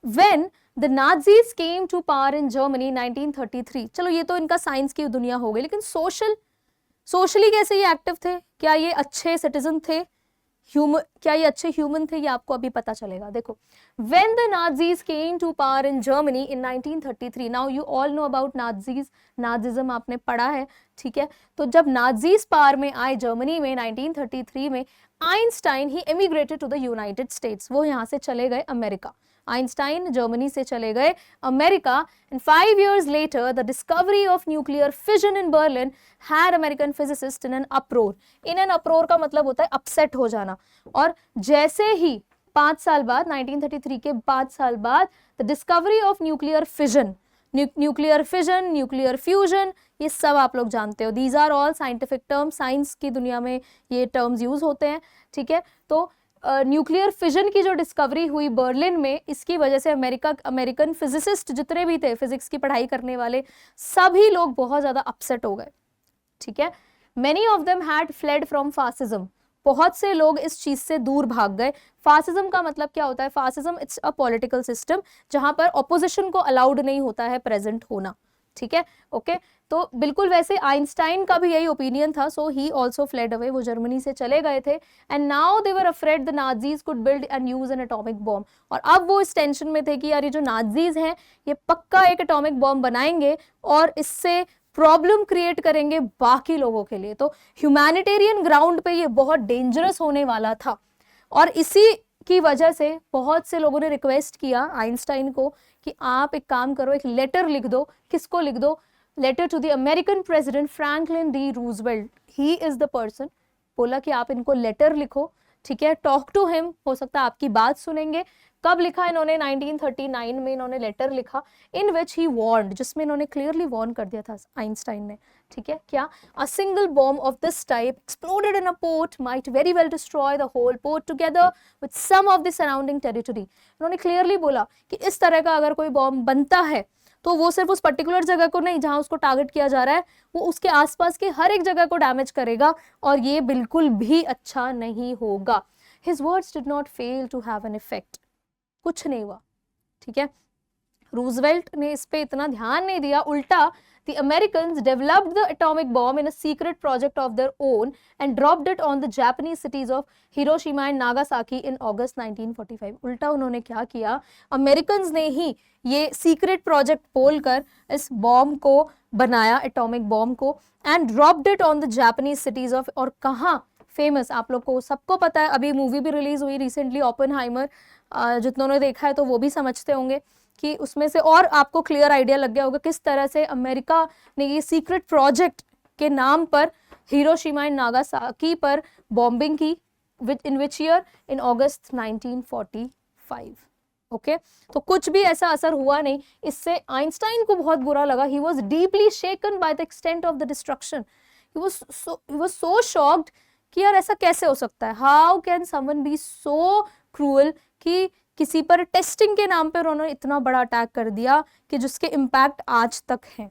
When the Nazis came to power in Germany 1933, चलो ये तो इनका साइंस की दुनिया हो गई, लेकिन सोशली कैसे ये एक्टिव थे, क्या ये अच्छे सिटीजन थे, क्या ये अच्छे ह्यूमन थे, ये आपको अभी पता चलेगा। देखो, when the Nazis came to power in Germany in 1933, now you all know about Nazis, Nazism आपने पढ़ा है, ठीक है। तो जब नाजीज पावर में आए जर्मनी में 1933 में, Einstein he emigrated to the United States, वो यहाँ से चले गए अमेरिका। आइंस्टाइन जर्मनी से चले गए America, and 5 years later the discovery of nuclear fission in Berlin had American physicists in an uproar. in an uproar का मतलब होता है अपसेट हो जाना, और जैसे ही 5 साल बाद, 1933 के 5 साल बाद, the discovery of nuclear fission, nuclear fusion, ये सब आप लोग जानते हो, these are all scientific terms, science की दुनिया में ये टर्म्स यूज होते हैं, ठीक है। तो न्यूक्लियर फिजन की जो डिस्कवरी हुई बर्लिन में, इसकी वजह से अमेरिकन फिजिसिस्ट जितने भी थे, फिजिक्स की पढ़ाई करने वाले, सभी लोग बहुत ज्यादा अपसेट हो गए, ठीक है। Many of them had fled from fascism, बहुत से लोग इस चीज से दूर भाग गए। फासिज्म का मतलब क्या होता है? Fascism it's a political system जहां पर ऑपोजिशन को अलाउड नहीं होता है प्रेजेंट होना, ठीक है, ओके। तो बिल्कुल वैसे आइंस्टाइन का भी यही ओपिनियन था, सो ही ऑल्सो फ्लेड अवे, वो जर्मनी से चले गए थे। And now they were afraid the Nazis could build and use N atomic bomb, और अब वो इस टेंशन में थे कि यार ये जो नाजीज हैं ये पक्का एक एटॉमिक बॉम्ब बनाएंगे और इससे प्रॉब्लम क्रिएट करेंगे बाकी लोगों के लिए। तो ह्यूमैनिटेरियन ग्राउंड पे ये बहुत डेंजरस होने वाला था, और इसी की वजह से बहुत से लोगों ने रिक्वेस्ट किया आइंस्टाइन को कि आप एक काम करो, एक लेटर लिख दो। किसको लिख दो? Letter to the American president Franklin D Roosevelt, he is the person. बोला कि आप इनको लेटर लिखो, ठीक है, टॉक टू हिम, हो सकता है आपकी बात सुनेंगे। कब लिखा इन्होंने? 1939 में इन्होंने लेटर लिखा, इन विच ही वार्नड, जिसमें इन्होंने क्लियरली वार्न कर दिया था आइंस्टाइन ने, ठीक है, क्या? A single bomb of this type exploded in a port might very well destroy the whole port together with some of the surrounding territory. इन्होंने क्लियरली बोला कि इस तरह का अगर कोई बॉम्ब बनता है तो वो सिर्फ उस पर्टिकुलर जगह को नहीं जहां उसको टारगेट किया जा रहा है, वो उसके आसपास के हर एक जगह को डैमेज करेगा, और ये बिल्कुल भी अच्छा नहीं होगा। His words did not fail to have an effect. कुछ नहीं हुआ, ठीक है। रूजवेल्ट ने इस पे इतना ध्यान नहीं दिया, उल्टा the Americans developed the atomic bomb in a secret project of their own and dropped it on the Japanese cities of Hiroshima and Nagasaki in August 1945. उल्टा उन्होंने क्या किया? अमेरिकन्स ने ही ये सीक्रेट प्रोजेक्ट बोलकर इस बॉम्ब को बनाया, एटॉमिक बॉम्ब को, and dropped it on the Japanese cities of, और कहाँ? फेमस, आप लोग को सबको पता है, अभी मूवी भी रिलीज हुई रिसेंटली ओपेनहाइमर, जितनों ने देखा है तो वो भी समझते होंगे कि उसमें से, और आपको क्लियर आइडिया लग गया होगा किस तरह से अमेरिका ने ये सीक्रेट प्रोजेक्ट के नाम पर हिरोशिमा एंड नागासाकी पर बॉम्बिंग की, इन which year? In August 1945, okay. तो कुछ भी ऐसा असर हुआ नहीं, इससे आइंस्टाइन को बहुत बुरा लगा। He was deeply shaken by the extent of the destruction, he was so shocked कि यार ऐसा कैसे हो सकता है, how can someone be so cruel कि किसी पर टेस्टिंग के नाम पर उन्होंने इतना बड़ा अटैक कर दिया कि जिसके इम्पैक्ट आज तक हैं।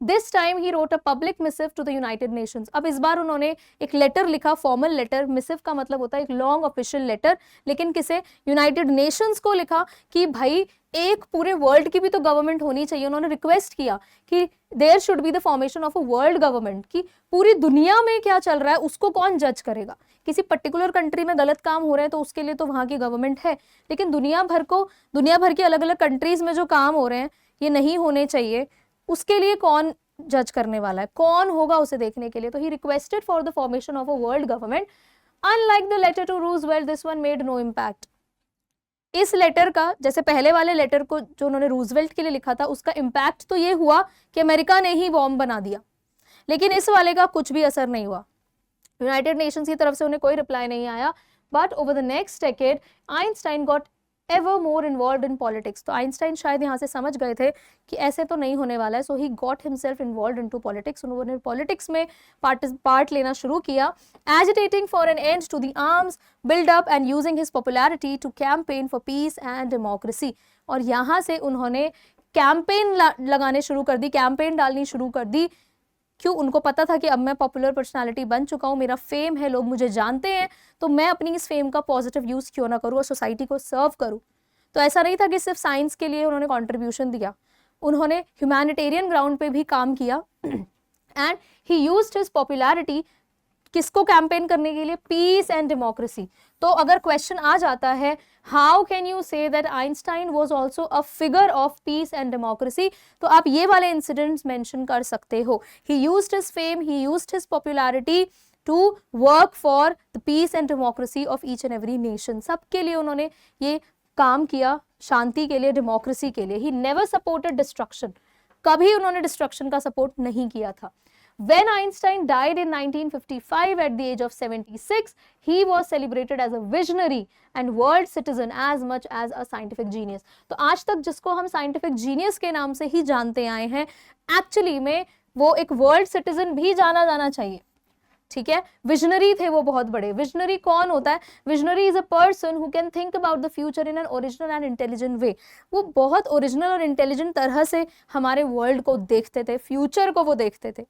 This time he wrote a public missive to the United Nations. अब इस बार उन्होंने एक लेटर लिखा, फॉर्मल लेटर, मिसिव का मतलब होता है एक लॉन्ग ऑफिशियल लेटर, लेकिन किसे? यूनाइटेड नेशंस को लिखा कि भाई एक पूरे वर्ल्ड की भी तो गवर्नमेंट होनी चाहिए। उन्होंने रिक्वेस्ट किया कि there should be the formation of a world government, कि पूरी दुनिया में क्या चल रहा है उसको कौन जज करेगा। किसी पर्टिकुलर कंट्री में गलत काम हो रहे हैं तो उसके लिए तो वहां की गवर्नमेंट है, लेकिन दुनिया भर की अलग अलग कंट्रीज में जो काम हो रहे हैं ये नहीं होने चाहिए, उसके लिए कौन जज करने वाला है, कौन होगा उसे देखने के लिए? तो he requested for the formation of a world government. Unlike the letter to Roosevelt, this one made no impact. इस लेटर का, जैसे पहले वाले लेटर को जो उन्होंने रूजवेल्ट के लिए लिखा था, उसका इम्पैक्ट तो ये हुआ कि अमेरिका ने ही बॉम्ब बना दिया, लेकिन इस वाले का कुछ भी असर नहीं हुआ। यूनाइटेड नेशंस की तरफ से उन्हें कोई रिप्लाई नहीं आया. But over the next decade Einstein got ever more involve in politics. तो आइंस्टाइन शायद यहाँ से समझ गए थे कि ऐसे तो नहीं होने वाला है. So he got himself involve into politics. उन्होंने पॉलिटिक्स में पार्ट लेना शुरू किया. Agitating for an end to the arms build up and using his popularity to campaign for peace and democracy. और यहाँ से उन्होंने कैंपेन लगाने शुरू कर दी, कैंपेन डालनी शुरू कर दी. क्यों? उनको पता था कि अब मैं पॉपुलर पर्सनालिटी बन चुका हूँ, मेरा फेम है, लोग मुझे जानते हैं, तो मैं अपनी इस फेम का पॉजिटिव यूज क्यों ना करूँ और सोसाइटी को सर्व करूँ. तो ऐसा नहीं था कि सिर्फ साइंस के लिए उन्होंने कंट्रीब्यूशन दिया, उन्होंने ह्यूमैनिटेरियन ग्राउंड पे भी काम किया. And he used his popularity किसको कैंपेन करने के लिए? Peace and democracy. तो अगर क्वेश्चन आ जाता है how can you say that Einstein was also a figure of peace and democracy, तो आप ये वाले इंसिडेंट्स मेंशन कर सकते हो. He used his fame, he used his popularity to work for the peace and democracy of each and every nation. सबके लिए उन्होंने ये काम किया, शांति के लिए, डेमोक्रेसी के लिए. He never supported destruction. कभी उन्होंने डिस्ट्रक्शन का सपोर्ट नहीं किया था. When Einstein died in 1955 at the age of 76, he was celebrated as a visionary and world citizen as much as a scientific genius. तो आज तक जिसको हम scientific genius के नाम से ही जानते आए हैं, एक्चुअली में वो एक वर्ल्ड सिटीजन भी जाना जाना चाहिए. ठीक है, विजनरी थे वो बहुत बड़े. विजनरी कौन होता है? Visionary is a person who can think about the future in an original and intelligent way. वो बहुत ओरिजिनल और इंटेलिजेंट तरह से हमारे वर्ल्ड को देखते थे, फ्यूचर को वो देखते थे.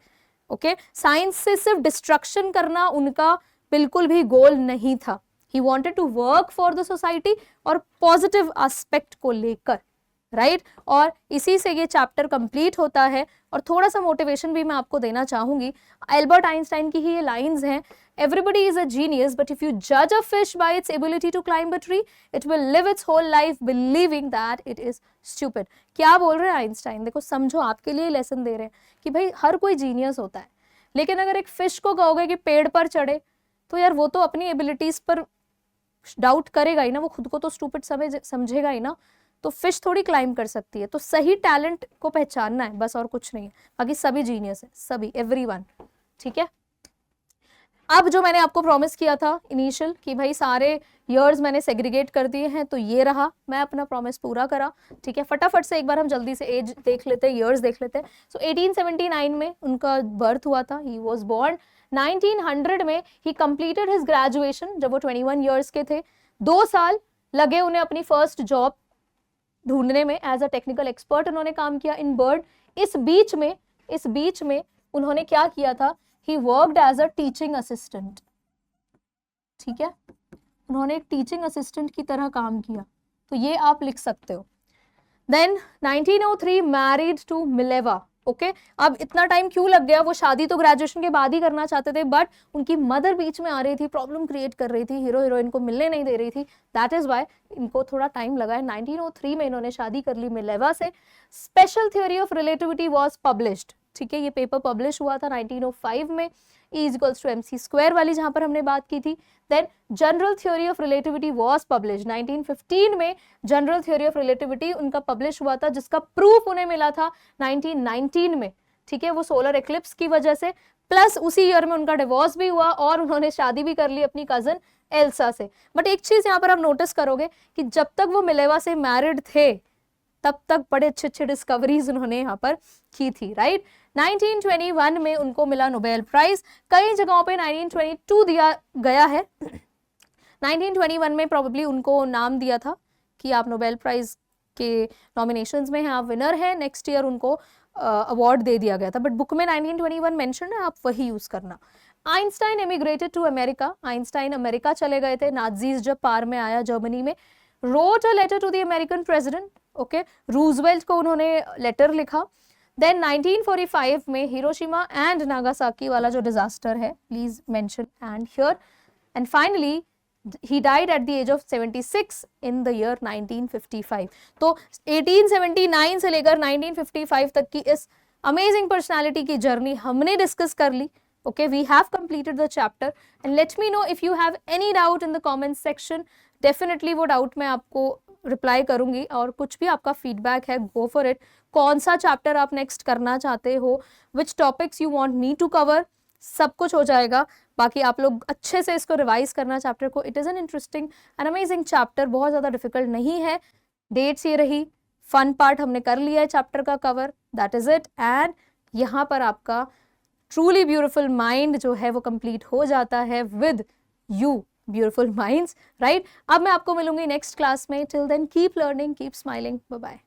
ओके, साइंस से सिर्फ डिस्ट्रक्शन करना उनका बिल्कुल भी गोल नहीं था. He wanted to work for the society और पॉजिटिव एस्पेक्ट को लेकर, राइट. और इसी से ये चैप्टर कंप्लीट होता है. और थोड़ा सा मोटिवेशन भी मैं आपको देना चाहूंगी. एल्बर्ट आइंस्टाइन की ही ये लाइंस हैं, everybody is a genius but if you जज a fish by its ability to climb a tree it will live its whole life believing that it is stupid. क्या बोल रहे हैं आइंस्टाइन? देखो, समझो, आपके लिए लेसन दे रहे हैं कि भाई हर कोई जीनियस होता है, लेकिन अगर एक फिश को कहोगे कि पेड़ पर चढ़े, तो यार वो तो अपनी एबिलिटीज पर डाउट करेगा ही ना, वो खुद को तो स्टूपिड समझेगा ही ना. तो फिश थोड़ी क्लाइंब कर सकती है. तो सही टैलेंट को पहचानना है बस, और कुछ नहीं है. बाकी सभी जीनियस है, सभी, एवरीवन. ठीक है. अब जो मैंने आपको प्रॉमिस किया था इनिशियल कि भाई सारे ईयर्स मैंने सेग्रीगेट कर दिए हैं, तो ये रहा, मैं अपना प्रॉमिस पूरा करा. ठीक है, फटाफट से एक बार हम जल्दी से एज देख लेते हैं, ईयर्स देख लेते हैं. सो 1879 में उनका बर्थ हुआ था. He was born. 1900 में ही कंप्लीटेड हिज ग्रेजुएशन, जब वो 21 ईयर्स के थे. 2 साल लगे उन्हें अपनी फर्स्ट जॉब ढूंढने में. एज अ टेक्निकल एक्सपर्ट उन्होंने काम किया इन बर्ड. इस बीच में उन्होंने क्या किया था? He worked as a teaching assistant. ठीक है, उन्होंने एक टीचिंग असिस्टेंट की तरह काम किया. तो ये आप लिख सकते हो. Then 1903 married to Mileva. Okay, अब इतना टाइम क्यों लग गया? वो शादी तो ग्रेजुएशन के बाद ही करना चाहते थे, बट उनकी मदर बीच में आ रही थी, प्रॉब्लम क्रिएट कर रही थी, हीरो हीरोइन को मिलने नहीं दे रही थी. दैट इज वाई इनको थोड़ा टाइम लगा है. 1903 में इन्होंने शादी कर ली मिलेवा से. Special theory of relativity was published. ठीक है, ये पेपर पब्लिश हुआ था 1905 में. E equals to MC square वाली जहां पर हमने बात की थी. Then general theory of relativity was publish 1915 में. जनरल थ्योरी ऑफ रिलेटिविटी उनका पब्लिश हुआ था, जिसका प्रूफ उन्हें मिला था 1919 में. ठीक है, वो सोलर एक्लिप्स की वजह से. प्लस उसी ईयर में उनका डिवोर्स भी हुआ और उन्होंने शादी भी कर ली अपनी कजन एल्सा से. बट एक चीज यहाँ पर आप नोटिस करोगे कि जब तक वो मिलेवा से मैरिड थे तब तक बड़े अच्छे अच्छे डिस्कवरीज उन्होंने यहाँ पर की थी, राइट. 1921 में उनको मिला नोबेल प्राइज. कई जगहों पे 1922 दिया गया है. 1921 में प्रोबेबली उनको नाम दिया था कि आप नोबेल प्राइज के नॉमिनेशंस में हैं, आप विनर हैं. नेक्स्ट ईयर उनको अवार्ड दे दिया गया था, बट बुक में 1921 मेंशन है, आप वही यूज करना. Einstein emigrated to America. Einstein America चले गए थे नाजीज जब पार में आया जर्मनी में. Wrote a letter to the American president. Okay, Roosevelt को उन्होंने लेटर लिखा. देन 1945 में हिरोशिमा एंड नागासाकी वाला जो डिजास्टर है, please mention and here. And finally he died at the age of 76 in the year 1955. तो 1879 से लेकर 1955 तक की इस अमेजिंग पर्सनालिटी की जर्नी हमने डिस्कस कर ली. Okay, we have completed the chapter and let me know if you have any doubt in the comment section. Definitely वो डाउट मैं आपको रिप्लाई करूंगी, और कुछ भी आपका फीडबैक है, गो फॉर इट. कौन सा चैप्टर आप नेक्स्ट करना चाहते हो, which topics you want me to cover, सब कुछ हो जाएगा. बाकी आप लोग अच्छे से इसको रिवाइज करना चैप्टर को. It is an interesting and amazing chapter, बहुत ज़्यादा डिफिकल्ट नहीं है. डेट्स ये रही, फन पार्ट हमने कर लिया है चैप्टर का cover, that is it. And यहाँ पर आपका ट्रूली ब्यूटिफुल माइंड जो है वो कंप्लीट हो जाता है with you beautiful minds, right. अब मैं आपको मिलूंगी नेक्स्ट क्लास में. Till then keep learning, keep smiling, bye bye.